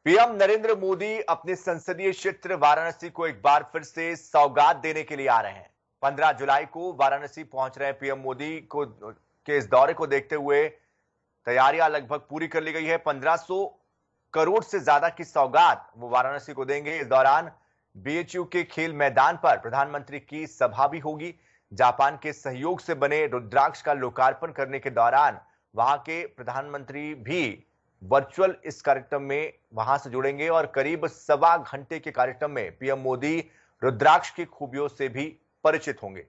PM Narendra Modi अपने संसदीय क्षेत्र वाराणसी को एक बार फिर से सौगात देने के लिए आ रहे हैं। 15 जुलाई को वाराणसी पहुंच रहे पीएम मोदी को के इस दौरे को देखते हुए तैयारियां लगभग पूरी कर ली गई है। 1500 करोड़ से ज्यादा की सौगात वो वाराणसी को देंगे। इस दौरान बीएचयू के खेल मैदान पर प्रधानमंत्री की सभा भी होगी। जापान के सहयोग से बने रुद्राक्ष का लोकार्पण करने के दौरान वहां के प्रधानमंत्री भी वर्चुअल इस कार्यक्रम में वहां से जुड़ेंगे और करीब सवा घंटे के कार्यक्रम में पीएम मोदी रुद्राक्ष की खूबियों से भी परिचित होंगे।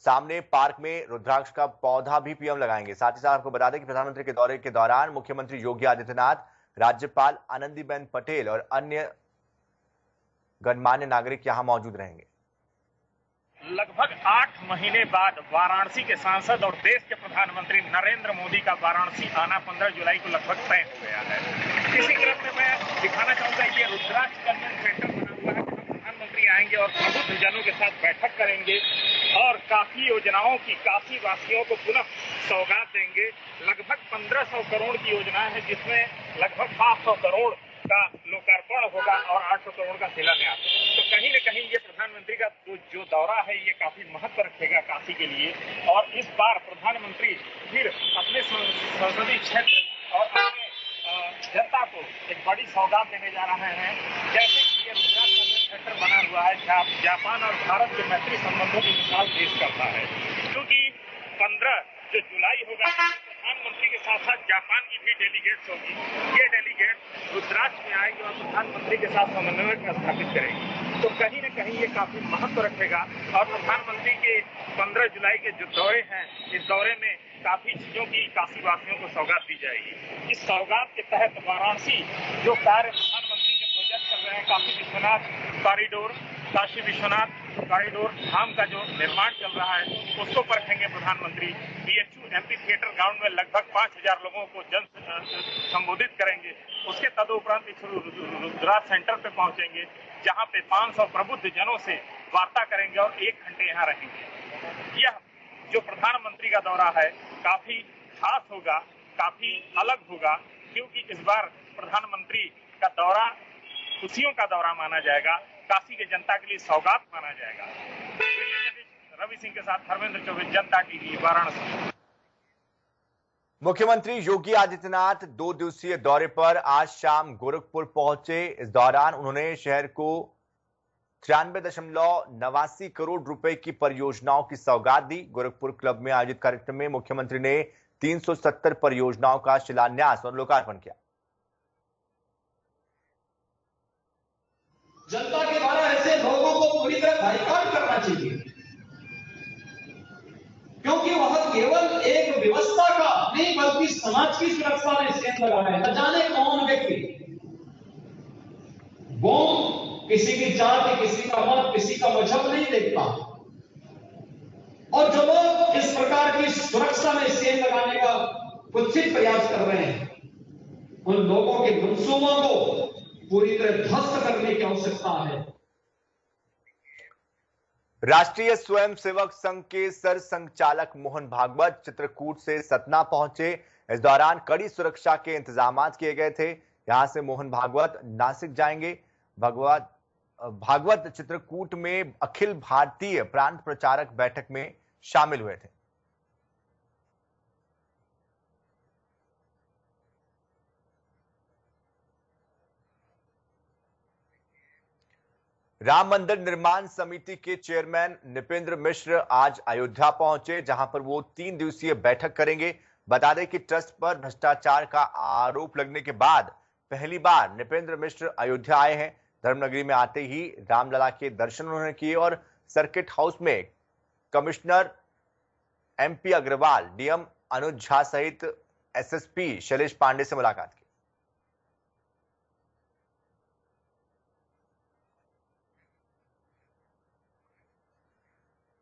सामने पार्क में रुद्राक्ष का पौधा भी पीएम लगाएंगे। साथ ही साथ आपको बता दें कि प्रधानमंत्री के दौरे के दौरान मुख्यमंत्री योगी आदित्यनाथ, राज्यपाल आनंदीबेन पटेल और अन्य गणमान्य नागरिक यहां मौजूद रहेंगे। लगभग 8 महीने बाद वाराणसी के सांसद और देश के प्रधानमंत्री नरेंद्र मोदी का वाराणसी आना 15 जुलाई को लगभग तय हो गया है। इसी क्रम में मैं दिखाना चाहूंगा ये रुद्राक्ष कन्वेंशन सेंटर बना हुआ है, जहां प्रधानमंत्री आएंगे और प्रबुद्ध जनों के साथ बैठक करेंगे और काफी योजनाओं की काशी वासियों को पुनः सौगात देंगे। लगभग 1500 करोड़ की योजना है, जिसमें लगभग 700 करोड़ का लोकार्पण होगा और 800 करोड़ का शिलान्यास। तो कहीं न कहीं ये प्रधानमंत्री का जो दौरा है ये काफी महत्व रखेगा काशी के लिए। और इस बार प्रधानमंत्री फिर अपने संसदीय क्षेत्र और अपने जनता को एक बड़ी सौगात देने जा रहे हैं। जैसे कि ये रुद्राक्ष कन्वेंशन सेंटर बना हुआ है, जापान और भारत के मैत्री संबंधों की मिसाल पेश करता है, क्योंकि 15 जो जुलाई होगा प्रधानमंत्री के साथ साथ जापान की भी डेलीगेट्स होगी। ये डेलीगेट रुद्राक्ष में आएंगे और प्रधानमंत्री के साथ समन्वय स्थापित करेंगे। तो कहीं न कहीं ये काफी महत्व रखेगा। और प्रधानमंत्री के 15 जुलाई के जो दौरे हैं, इस दौरे में काफी चीजों की काशी वासियों को सौगात दी जाएगी। इस सौगात के तहत वाराणसी जो कार्य प्रधानमंत्री के प्रोजेक्ट चल रहे हैं, काशी विश्वनाथ कॉरिडोर, काशी विश्वनाथ कॉरिडोर धाम का जो निर्माण चल रहा है उसको परखेंगे प्रधानमंत्री। बीएचयू एमपी थिएटर ग्राउंड में लगभग 5000 लोगों को संबोधित करेंगे। उसके तदुपरांत इस रुद्राक्ष सेंटर पे पहुंचेंगे, जहां पे 500 प्रबुद्ध जनों से वार्ता करेंगे और 1 घंटे यहाँ रहेंगे। यह जो प्रधानमंत्री का दौरा है काफी खास होगा, काफी अलग होगा, क्योंकि इस बार प्रधानमंत्री का दौरा खुशियों का दौरा माना जाएगा, काशी के जनता के लिए सौगात माना जाएगा। रवि सिंह के साथ धर्मेंद्र चौबे, जनता टीवी, वाराणसी। मुख्यमंत्री योगी आदित्यनाथ 2 दिवसीय दौरे पर आज शाम गोरखपुर पहुंचे। इस दौरान उन्होंने शहर को 93.89 करोड़ रुपए की परियोजनाओं की सौगात दी। गोरखपुर क्लब में आयोजित कार्यक्रम में मुख्यमंत्री ने 370 परियोजनाओं का शिलान्यास और लोकार्पण किया। जनता के द्वारा ऐसे लोगों को पूरी तरह बाइकआउट करना चाहिए, क्योंकि वह केवल एक व्यवस्था का नहीं बल्कि समाज की सुरक्षा में सेंध लगा है। न जाने कौन व्यक्ति वो किसी की जाति, किसी का मत, किसी का मजहब नहीं देखता, और जो लोग इस प्रकार की सुरक्षा में सेंध लगाने का कुत्सित प्रयास कर रहे हैं, उन लोगों के मंसूबों को पूरी तरह ध्वस्त करने की आवश्यकता है। राष्ट्रीय स्वयंसेवक संघ के सर संघचालक मोहन भागवत चित्रकूट से सतना पहुंचे। इस दौरान कड़ी सुरक्षा के इंतजाम किए गए थे। यहां से मोहन भागवत नासिक जाएंगे। भागवत चित्रकूट में अखिल भारतीय प्रांत प्रचारक बैठक में शामिल हुए थे। राम मंदिर निर्माण समिति के चेयरमैन निपेंद्र मिश्र आज अयोध्या पहुंचे, जहां पर वो 3 दिवसीय बैठक करेंगे। बता दें कि ट्रस्ट पर भ्रष्टाचार का आरोप लगने के बाद पहली बार निपेंद्र मिश्र अयोध्या आए हैं। धर्मनगरी में आते ही रामलला के दर्शन उन्होंने किए और सर्किट हाउस में commissioner MP Agarwal, DM Anuj Jha सहित एसएसपी शैलेश पांडे से मुलाकात की।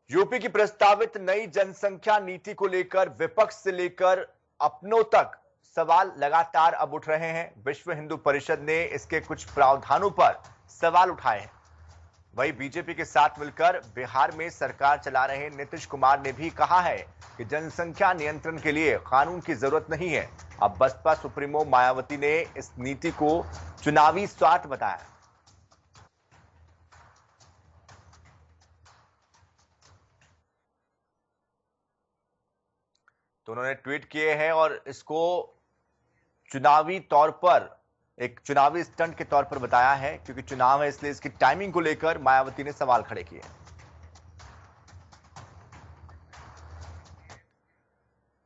यूपी की प्रस्तावित नई जनसंख्या नीति को लेकर विपक्ष से लेकर अपनों तक सवाल लगातार अब उठ रहे हैं। विश्व हिंदू परिषद ने इसके कुछ प्रावधानों पर सवाल उठाए हैं। वहीं बीजेपी के साथ मिलकर बिहार में सरकार चला रहे नीतीश कुमार ने भी कहा है कि जनसंख्या नियंत्रण के लिए कानून की जरूरत नहीं है। अब बसपा सुप्रीमो मायावती ने इस नीति को चुनावी स्वार्थ बताया। तो उन्होंने ट्वीट किए हैं और इसको चुनावी तौर पर एक चुनावी स्टंट के तौर पर बताया है, क्योंकि चुनाव है इसलिए इसकी टाइमिंग को लेकर मायावती ने सवाल खड़े किए।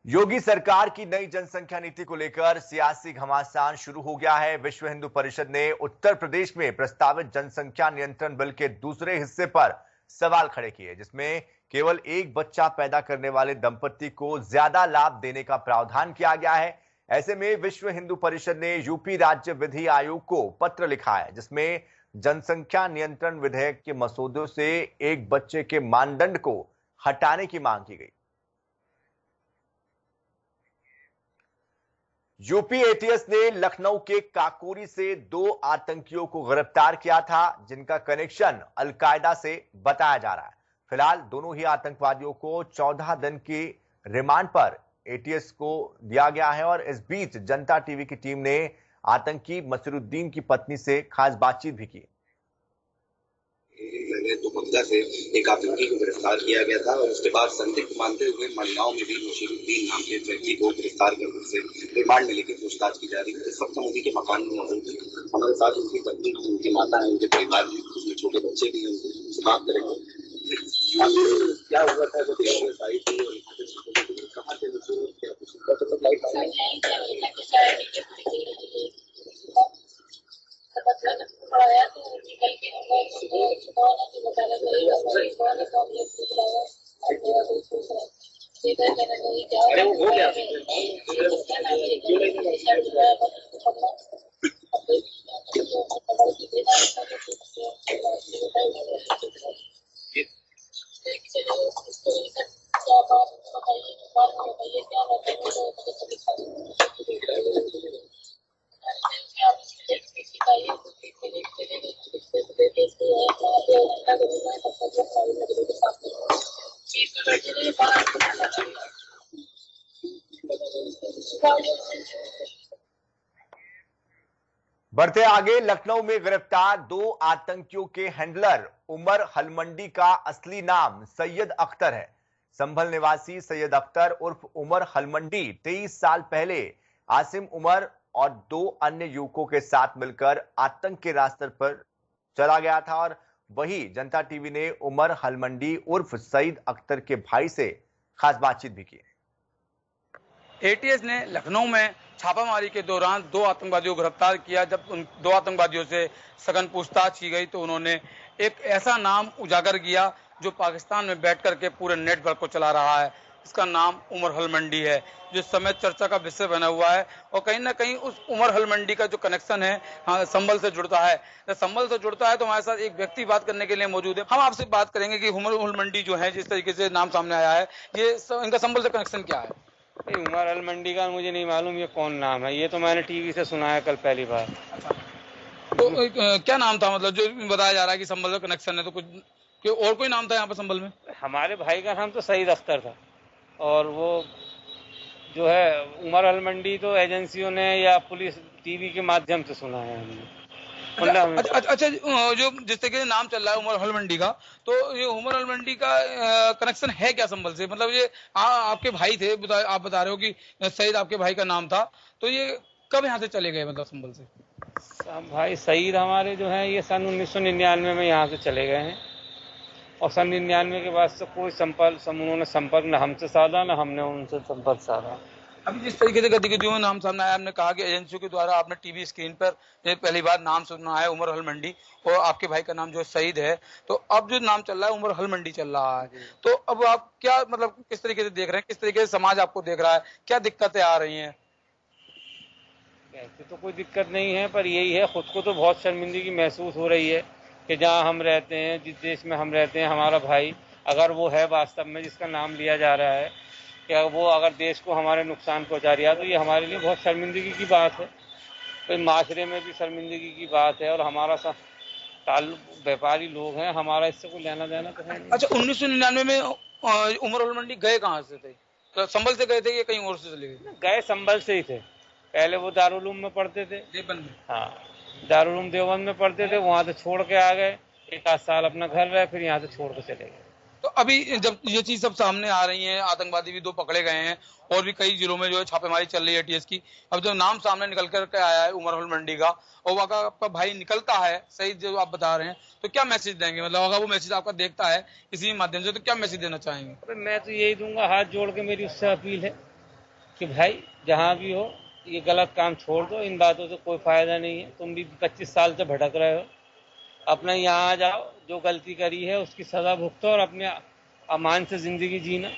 योगी सरकार की नई जनसंख्या नीति को लेकर सियासी घमासान शुरू हो गया है। विश्व हिंदू परिषद ने उत्तर प्रदेश में प्रस्तावित जनसंख्या नियंत्रण बिल के दूसरे हिस्से पर सवाल खड़े किए, जिसमें केवल एक बच्चा पैदा करने वाले दंपति को ज्यादा लाभ देने का प्रावधान किया गया है। ऐसे में विश्व हिंदू परिषद ने यूपी राज्य विधि आयोग को पत्र लिखा है, जिसमें जनसंख्या नियंत्रण विधेयक के मसौदे से एक बच्चे के मानदंड को हटाने की मांग की गई। यूपी एटीएस ने लखनऊ के काकोरी से 2 आतंकियों को गिरफ्तार किया था, जिनका कनेक्शन अलकायदा से बताया जा रहा है। फिलहाल दोनों ही आतंकवादियों को 14 दिन की रिमांड पर एटीएस को दिया गया है। और इस बीच जनता टीवी की टीम ने आतंकी मसरुद्दीन की पत्नी से खास बातचीत भी की। मैंने दुबग्गा से एक आतंकी को गिरफ्तार किया गया था और उसके बाद संदिग्ध मानते हुए मलियाओं में भी मुशीरुद्दीन नाम के व्यक्ति को गिरफ्तार कर उनसे रिमांड में लेकर पूछताछ की जा रही है। इस वक्त मोदी के मकान में मौजूद है। हमारे साथ उनकी पत्नी, उनकी माता है, उनके परिवार में उसमें छोटे बच्चे भी हैं, उनसे बात करेंगे। क्या हुआ था जब आई थी और कहाँ से बढ़ते आगे, लखनऊ में गिरफ्तार 2 आतंकियों के हैंडलर उमर हलमंडी का असली नाम सैयद अख्तर है। संभल निवासी सैयद अख्तर उर्फ उमर हलमंडी 23 साल पहले आसिम उमर और 2 अन्य युवकों के साथ मिलकर आतंक के रास्ते पर चला गया था। और वही जनता टीवी ने उमर हलमंडी उर्फ सईद अख्तर के भाई से खास बातचीत भी की। एटीएस ने लखनऊ में छापामारी के दौरान 2 आतंकवादियों को गिरफ्तार किया। जब उन 2 आतंकवादियों से सघन पूछताछ की गई तो उन्होंने एक ऐसा नाम उजागर किया जो पाकिस्तान में बैठ करके पूरे नेटवर्क को चला रहा है। इसका नाम उमर हलमंडी है, जो इस समय चर्चा का विषय बना हुआ है। और कहीं ना कहीं उस उमर हलमंडी का जो कनेक्शन है संभल से जुड़ता है। जब संभल से जुड़ता है तो हमारे साथ एक व्यक्ति बात करने के लिए मौजूद है। हम आपसे बात करेंगे कि उमर हलमंडी जो है, जिस तरीके से नाम सामने आया है, ये इनका संभल से कनेक्शन क्या है? उमर अलमंडी का मुझे नहीं मालूम ये कौन नाम है। ये तो मैंने टीवी से सुना है कल पहली बार। तो क्या नाम था, मतलब जो बताया जा रहा है कि संभल का कनेक्शन है, तो कुछ और कोई नाम था यहाँ पर संभल में? हमारे भाई का नाम तो सईद अख्तर था और वो जो है उमर अलमंडी तो एजेंसियों ने या पुलिस टीवी के माध्यम से सुना है हमने। अच्छा, जो जिस तरीके से नाम चल रहा है उमर हलमंडी का, तो ये उमर हलमंडी का कनेक्शन है क्या संभल से? मतलब ये आपके भाई थे, आप बता रहे हो कि सईद आपके भाई का नाम था, तो ये कब यहाँ से चले गए, मतलब संभल से? भाई सईद हमारे जो है ये सन 1999 में यहाँ से चले गए हैं और सन 99 के बाद से कोई उन्होंने संपर्क न हमसे साधा न हमने उनसे संपर्क साधा। अभी जिस तरीके से गतिविधियों में नाम सामने आया, आपने कहा कि एजेंसियों के द्वारा आपने टीवी स्क्रीन पर पहली बार नाम सुना है उमर हलमंडी और आपके भाई का नाम जो सईद है, तो अब जो नाम चल रहा है उमर हलमंडी चल रहा है, तो अब आप क्या मतलब किस तरीके से देख रहे हैं, किस तरीके से समाज आपको देख रहा है, क्या दिक्कतें आ रही हैं? ऐसे तो कोई दिक्कत नहीं है, पर यही है खुद को तो बहुत शर्मिंदगी महसूस हो रही है कि जहाँ हम रहते हैं, जिस देश में हम रहते हैं, हमारा भाई अगर वो है वास्तव में जिसका नाम लिया जा रहा है, कि वो अगर देश को हमारे नुकसान पहुंचा रहा है, तो ये हमारे लिए बहुत शर्मिंदगी की बात है। तो माशरे में भी शर्मिंदगी की बात है और हमारा ताल्लुक व्यापारी लोग हैं, हमारा इससे कोई लेना देना तो है नहीं। अच्छा, 1999 में उमर मंडी गए कहाँ से थे? तो संभल से गए थे या कहीं और से चले गए? गए संभल से ही थे। पहले वो दारुल उलूम में पढ़ते थे, देवबंद में। हाँ, दारुल उलूम देवबंद में पढ़ते थे, वहाँ से छोड़ के आ गए, 1 आध साल अपना घर रहे, फिर यहाँ से छोड़ के चले गए। तो अभी जब ये चीज सब सामने आ रही है, आतंकवादी भी 2 पकड़े गए हैं और भी कई जिलों में जो है छापेमारी चल रही है एटीएस की, अब जो नाम सामने निकल कर आया है उमर मंडी का, और वहाँ का आपका भाई निकलता है, सही जो आप बता रहे हैं, तो क्या मैसेज देंगे? मतलब अगर वो मैसेज आपका देखता है इसी माध्यम से, तो क्या मैसेज देना चाहेंगे? मैं तो यही दूंगा, हाथ जोड़ के मेरी उससे अपील है कि भाई जहाँ भी हो ये गलत काम छोड़ दो, इन बातों से कोई फायदा नहीं है। तुम भी 25 साल से भटक रहे हो, अपना यहाँ आ जाओ, जो गलती करी है उसकी सजा भुगतो और अपने अमान से जिंदगी जीना।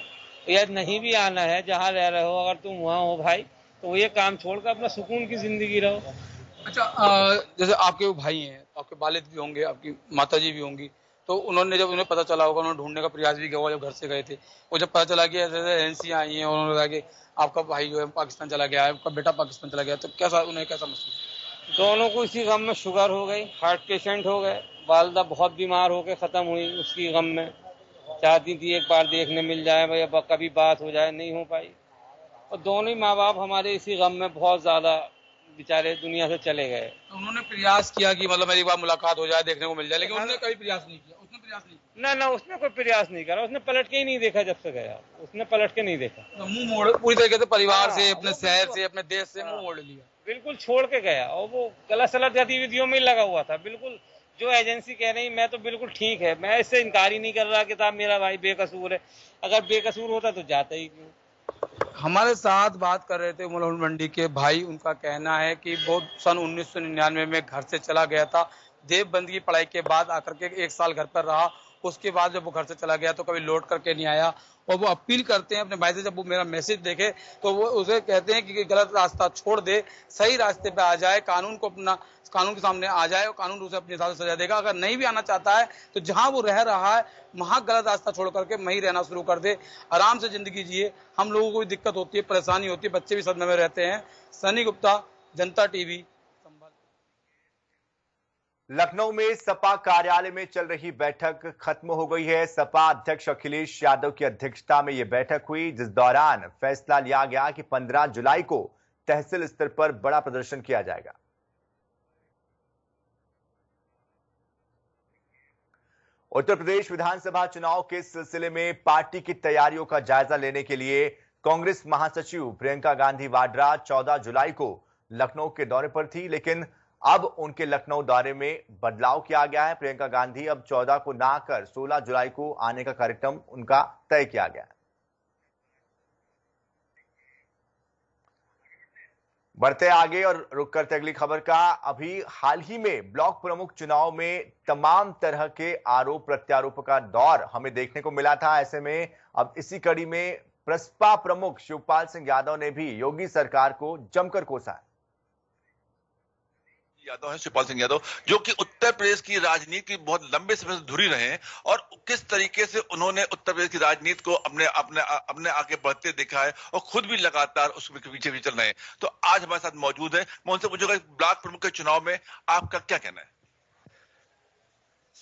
या नहीं भी आना है, जहाँ रह रहे हो अगर तुम वहाँ हो भाई, तो ये काम छोड़कर अपना सुकून की जिंदगी रहो। अच्छा, जैसे आपके वो भाई हैं, आपके वालिद भी होंगे, आपकी माताजी भी होंगी, तो उन्होंने जब उन्हें पता चला होगा, उन्होंने ढूंढने का प्रयास भी किया होगा जब घर से गए थे, वो जब पता चला कि ऐसे एजेंसियां आई हैं और उन्होंने कहा कि आपका भाई जो है पाकिस्तान चला गया है, आपका बेटा पाकिस्तान चला गया, तो उन्हें कैसा महसूस? दोनों को इसी गम में शुगर हो गई, हार्ट पेशेंट हो गए, वालदा बहुत बीमार होकर खत्म हुई उसकी गम में। चाहती थी एक बार देखने मिल जाए भाई, अब कभी बात हो जाए, नहीं हो पाई। और दोनों ही माँ बाप हमारे इसी गम में बहुत ज्यादा बेचारे दुनिया से चले गए। तो उन्होंने प्रयास किया कि मतलब मेरी बार मुलाकात हो जाए, देखने को मिल जाए, लेकिन उन्होंने कभी प्रयास नहीं किया? उसने प्रयास नहीं किया? ना, उसने कोई प्रयास नहीं करा, उसने पलट के ही नहीं देखा। जब से गया उसने पलट के नहीं देखा, तो मुंह मोड़ पूरी तरीके से परिवार से, अपने शहर से, अपने देश से मुंह मोड़ लिया, बिल्कुल छोड़ के गया। और वो गलत सलत गतिविधियों में लगा हुआ था बिल्कुल। जो एजेंसी कह रही मैं तो बिल्कुल ठीक है, मैं इससे इनकार ही नहीं कर रहा कि साहब मेरा भाई बेकसूर है। अगर बेकसूर होता तो जाता ही क्यों। हमारे साथ बात कर रहे थे उमर मंडी के भाई। उनका कहना है कि वो सन 1999 में घर से चला गया था, देवबंद की पढ़ाई के बाद आकर के 1 साल घर पर रहा, उसके बाद जब वो घर से चला गया तो कभी लौट करके नहीं आया। और वो अपील करते हैं अपने भाई से, जब वो मेरा मैसेज देखे तो वो उसे कहते हैं कि गलत रास्ता छोड़ दे, सही रास्ते पे आ जाए, कानून के सामने आ जाए और कानून उसे अपने हिसाब से सजा देगा। अगर नहीं भी आना चाहता है तो जहां वो रह रहा है वहां गलत रास्ता छोड़ करके वहीं रहना शुरू कर दे, आराम से जिंदगी जिए। हम लोगों को भी दिक्कत होती है, परेशानी होती है, बच्चे भी सदमे में रहते हैं। सनी गुप्ता, जनता टीवी। लखनऊ में सपा कार्यालय में चल रही बैठक खत्म हो गई है। सपा अध्यक्ष अखिलेश यादव की अध्यक्षता में यह बैठक हुई, जिस दौरान फैसला लिया गया कि 15 जुलाई को तहसील स्तर पर बड़ा प्रदर्शन किया जाएगा। उत्तर प्रदेश विधानसभा चुनाव के सिलसिले में पार्टी की तैयारियों का जायजा लेने के लिए कांग्रेस महासचिव प्रियंका गांधी वाड्रा 14 जुलाई को लखनऊ के दौरे पर थी, लेकिन अब उनके लखनऊ दौरे में बदलाव किया गया है। प्रियंका गांधी अब 14 को ना कर 16 जुलाई को आने का कार्यक्रम उनका तय किया गया है। बढ़ते आगे और रुक करते अगली खबर का। अभी हाल ही में ब्लॉक प्रमुख चुनाव में तमाम तरह के आरोप प्रत्यारोप का दौर हमें देखने को मिला था। ऐसे में अब इसी कड़ी में प्रसपा प्रमुख शिवपाल सिंह यादव ने भी योगी सरकार को जमकर कोसा है। यादव है शिवपाल सिंह यादव, जो कि उत्तर प्रदेश की राजनीति बहुत लंबे समय से धुरी रहे हैं और किस तरीके से उन्होंने उत्तर प्रदेश की राजनीति को अपने आगे बढ़ते देखा है और खुद भी लगातार उसके पीछे भी चल रहे हैं। तो आज हमारे साथ मौजूद है। मैं उनसे पूछूंगा ब्लॉक प्रमुख के चुनाव में आपका क्या कहना है?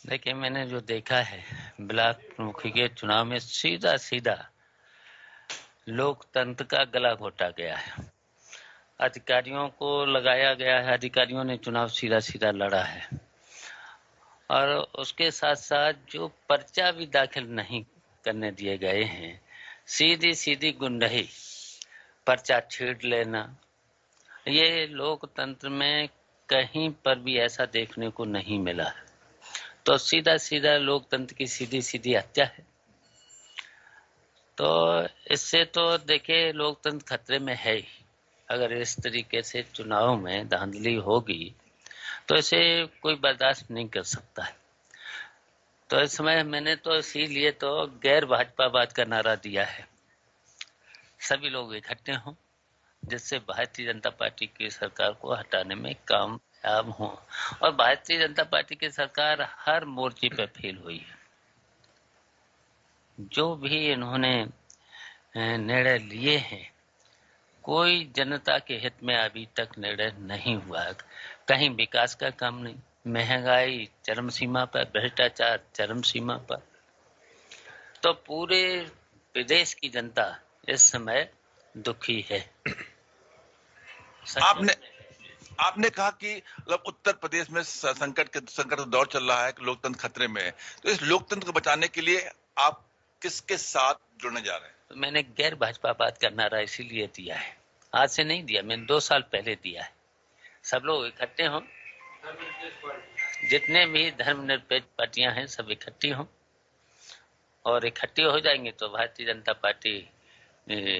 देखिए, मैंने जो देखा है ब्लॉक प्रमुख के चुनाव में सीधा सीधा लोकतंत्र का गला घोटा गया है। अधिकारियों को लगाया गया है, अधिकारियों ने चुनाव सीधा सीधा लड़ा है और उसके साथ साथ जो पर्चा भी दाखिल नहीं करने दिए गए हैं, सीधी सीधी गुंडही, पर्चा छीड़ लेना, ये लोकतंत्र में कहीं पर भी ऐसा देखने को नहीं मिला है। तो सीधा सीधा लोकतंत्र की सीधी सीधी हत्या है। तो इससे तो देखिए लोकतंत्र खतरे में है ही। अगर इस तरीके से चुनाव में धांधली होगी तो इसे कोई बर्दाश्त नहीं कर सकता है। तो इस समय मैंने तो इसीलिए तो गैर भाजपावाद का नारा दिया है, सभी लोग इकट्ठे हों जिससे भारतीय जनता पार्टी की सरकार को हटाने में कामयाब हों। और भारतीय जनता पार्टी की सरकार हर मोर्चे पर फेल हुई है। जो भी इन्होंने निर्णय लिए हैं, कोई जनता के हित में अभी तक निर्णय नहीं हुआ। कहीं विकास का काम नहीं, महंगाई चरम सीमा पर, भ्रष्टाचार चरम सीमा पर। तो पूरे प्रदेश की जनता इस समय दुखी है। आपने कहा कि मतलब उत्तर प्रदेश में संकट का दौर चल रहा है, कि लोकतंत्र खतरे में है। तो इस लोकतंत्र को बचाने के लिए आप किसके साथ जुड़ने जा रहे हैं? तो मैंने गैर भाजपा बात का नारा इसीलिए दिया है, आज से नहीं दिया, मैंने 2 साल पहले दिया है। सब लोग इकट्ठे हों, जितने भी धर्मनिरपेक्ष पार्टियां हैं सब इकट्ठी हों, और इकट्ठी हो जाएंगे तो भारतीय जनता पार्टी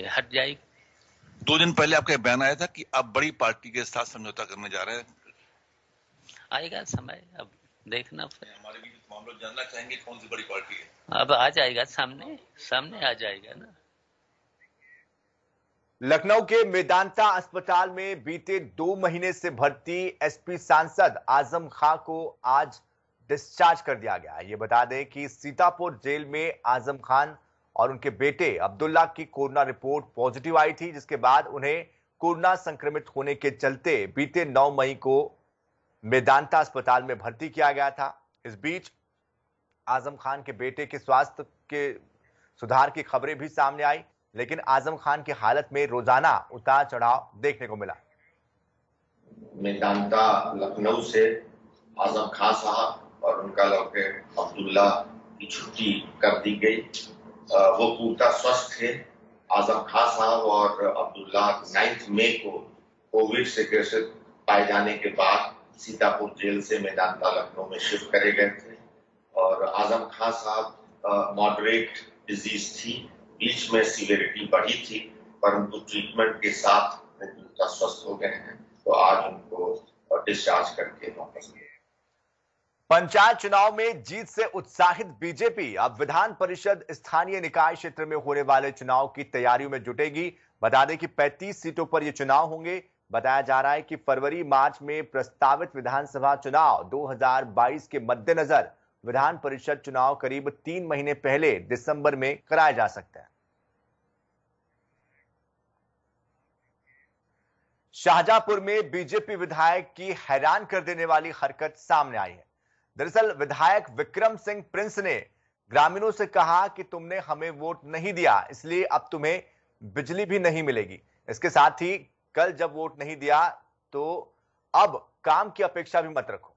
हट जाएगी। 2 दिन पहले आपका बयान आया था कि आप बड़ी पार्टी के साथ समझौता करने जा रहे हैं। आएगा समय, अब देखना फिर। हमारे भी हम लोग जानना चाहेंगे कौन सी बड़ी पार्टी है। अब आ जाएगा, सामने आ जाएगा ना। लखनऊ के मेदांता अस्पताल में बीते 2 महीने से भर्ती एसपी सांसद आजम खां को आज डिस्चार्ज कर दिया गया। ये बता दें कि सीतापुर जेल में आजम खान और उनके बेटे अब्दुल्ला की कोरोना रिपोर्ट पॉजिटिव आई थी, जिसके बाद उन्हें कोरोना संक्रमित होने के चलते बीते 9 मई को मेदांता अस्पताल में भर्ती किया गया था। इस बीच आजम खान के बेटे के स्वास्थ्य के सुधार की खबरें भी सामने आई, लेकिन आजम खान की हालत में रोजाना उतार चढ़ाव देखने को मिला। मेदांता लखनऊ से आजम खान साहब और उनका लड़के अब्दुल्ला की छुट्टी कर दी गई। वो पूर्णतः स्वस्थ थे। आजम खान साहब और अब्दुल्ला 9 मई को कोविड से ग्रसित पाए जाने के बाद सीतापुर जेल से मेदांता लखनऊ में शिफ्ट करे गए थे। और आजम खान साहब मॉडरेट डिजीज थी, बीच में सीवियरिटी बढ़ी थी, परंतु ट्रीटमेंट के साथ वो पूर्णतः स्वस्थ हो गए हैं। तो आज उनको डिस्चार्ज करके वापस गए। पंचायत चुनाव में जीत से उत्साहित बीजेपी अब विधान परिषद स्थानीय निकाय क्षेत्र में होने वाले चुनाव की तैयारियों में जुटेगी। बता दें कि 35 सीटों पर यह चुनाव होंगे। बताया जा रहा है कि फरवरी मार्च में प्रस्तावित विधानसभा चुनाव 2022 के मद्देनजर विधान परिषद चुनाव करीब 3 महीने पहले दिसंबर में कराया जा सकता है। शाहजहांपुर में बीजेपी विधायक की हैरान कर देने वाली हरकत सामने आई है। दरअसल विधायक विक्रम सिंह प्रिंस ने ग्रामीणों से कहा कि तुमने हमें वोट नहीं दिया, इसलिए अब तुम्हें बिजली भी नहीं मिलेगी। इसके साथ ही कल जब वोट नहीं दिया तो अब काम की अपेक्षा भी मत रखो।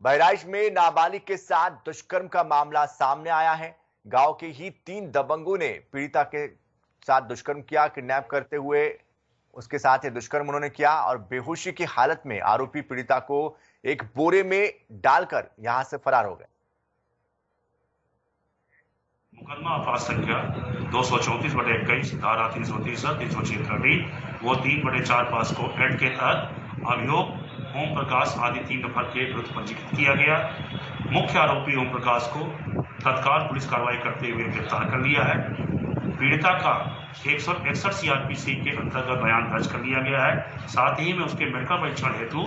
बहराइच में नाबालिग के साथ दुष्कर्म का मामला सामने आया है। गांव के ही 3 दबंगों ने पीड़िता के साथ दुष्कर्म किया। किडनैप करते हुए उसके साथ ये दुष्कर्म उन्होंने किया और बेहोशी की हालत में आरोपी पीड़िता को एक बोरे में डालकर यहां से फरार हो गए। मुकदमा आपात संख्या 234/21 धारा 330 336 वो 3/4 को एक्ट के तहत अभियोग ओम प्रकाश आदि 3 नफर के विरुद्ध पंजीकृत किया गया। मुख्य आरोपी ओम प्रकाश को तत्काल पुलिस कार्रवाई करते हुए गिरफ्तार कर लिया है। पीड़िता का 161 CRPC के अंतर्गत बयान दर्ज कर लिया गया है। साथ ही में उसके मेडिकल परीक्षण हेतु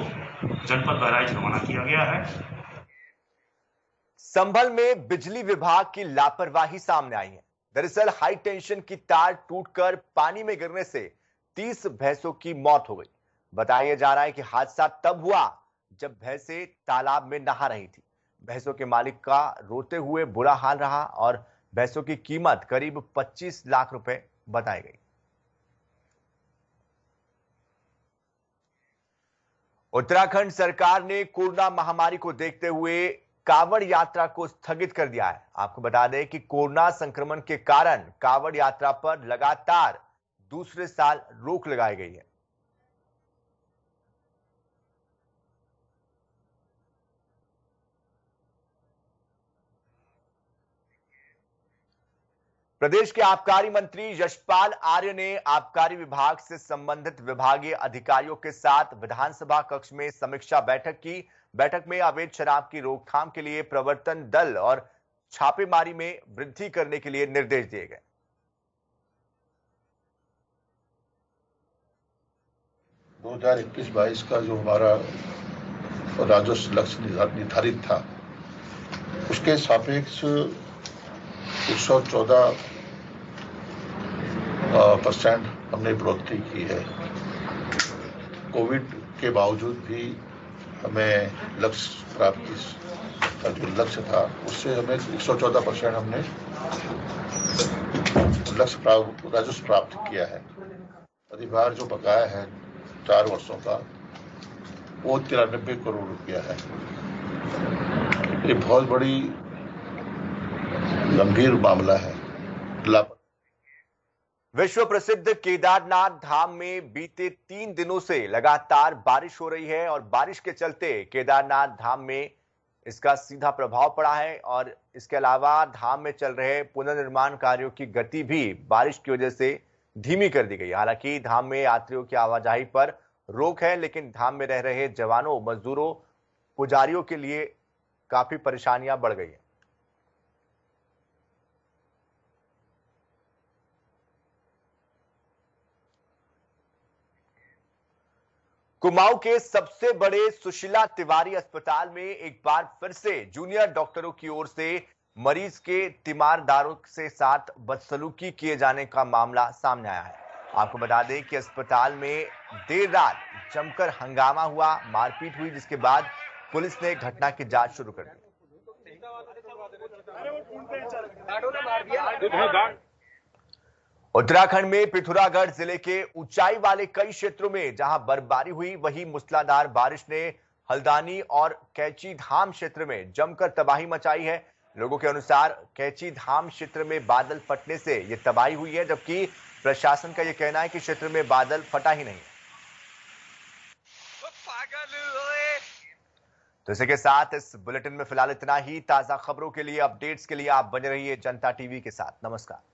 जनपद बहराइच रवाना किया गया है। संभल में बिजली विभाग की लापरवाही सामने आई है। दरअसल हाई टेंशन की तार टूटकर पानी में गिरने से 30 भैंसों की मौत हो गई। बताया जा रहा है कि हादसा तब हुआ जब भैंसें तालाब में नहा रही थी। भैंसों के मालिक का रोते हुए बुरा हाल रहा और भैंसों की कीमत करीब 25 लाख रुपए बताई गई। उत्तराखंड सरकार ने कोरोना महामारी को देखते हुए कांवड़ यात्रा को स्थगित कर दिया है। आपको बता दें कि कोरोना संक्रमण के कारण कांवड़ यात्रा पर लगातार दूसरे साल रोक लगाई गई है। प्रदेश के आबकारी मंत्री यशपाल आर्य ने आबकारी विभाग से संबंधित विभागीय अधिकारियों के साथ विधानसभा कक्ष में समीक्षा बैठक की। बैठक में अवैध शराब की रोकथाम के लिए प्रवर्तन दल और छापेमारी में वृद्धि करने के लिए निर्देश दिए गए। 2021-22 का जो हमारा राजस्व लक्ष्य निर्धारित था, उसके सापेक्ष 114% हमने बढ़ोतरी की है। कोविड के बावजूद भी हमें लक्ष्य प्राप्ति का जो लक्ष्य था उससे हमें 114% हमने राजस्व प्राप्त किया है। अधिभार जो बकाया है 4 वर्षों का वो 93 करोड़ रुपया है। ये बहुत बड़ी गंभीर मामला है। विश्व प्रसिद्ध केदारनाथ धाम में बीते 3 दिनों से लगातार बारिश हो रही है और बारिश के चलते केदारनाथ धाम में इसका सीधा प्रभाव पड़ा है और इसके अलावा धाम में चल रहे पुनर्निर्माण कार्यों की गति भी बारिश की वजह से धीमी कर दी गई। हालांकि धाम में यात्रियों की आवाजाही पर रोक है, लेकिन धाम में रह रहे जवानों, मजदूरों, पुजारियों के लिए काफी परेशानियां बढ़ गई हैं। कुमाऊं के सबसे बड़े सुशीला तिवारी अस्पताल में एक बार फिर से जूनियर डॉक्टरों की ओर से मरीज के तीमारदारों के साथ बदसलूकी किए जाने का मामला सामने आया है। आपको बता दें कि अस्पताल में देर रात जमकर हंगामा हुआ, मारपीट हुई, जिसके बाद पुलिस ने घटना की जांच शुरू कर दी। उत्तराखंड में पिथौरागढ़ जिले के ऊंचाई वाले कई क्षेत्रों में जहां बर्फबारी हुई, वहीं मूसलाधार बारिश ने हल्द्वानी और कैची धाम क्षेत्र में जमकर तबाही मचाई है। लोगों के अनुसार कैची धाम क्षेत्र में बादल फटने से यह तबाही हुई है, जबकि प्रशासन का यह कहना है कि क्षेत्र में बादल फटा ही नहीं। तो इसी के साथ इस बुलेटिन में फिलहाल इतना ही। ताजा खबरों के लिए, अपडेट्स के लिए आप बने रहिए जनता टीवी के साथ। नमस्कार।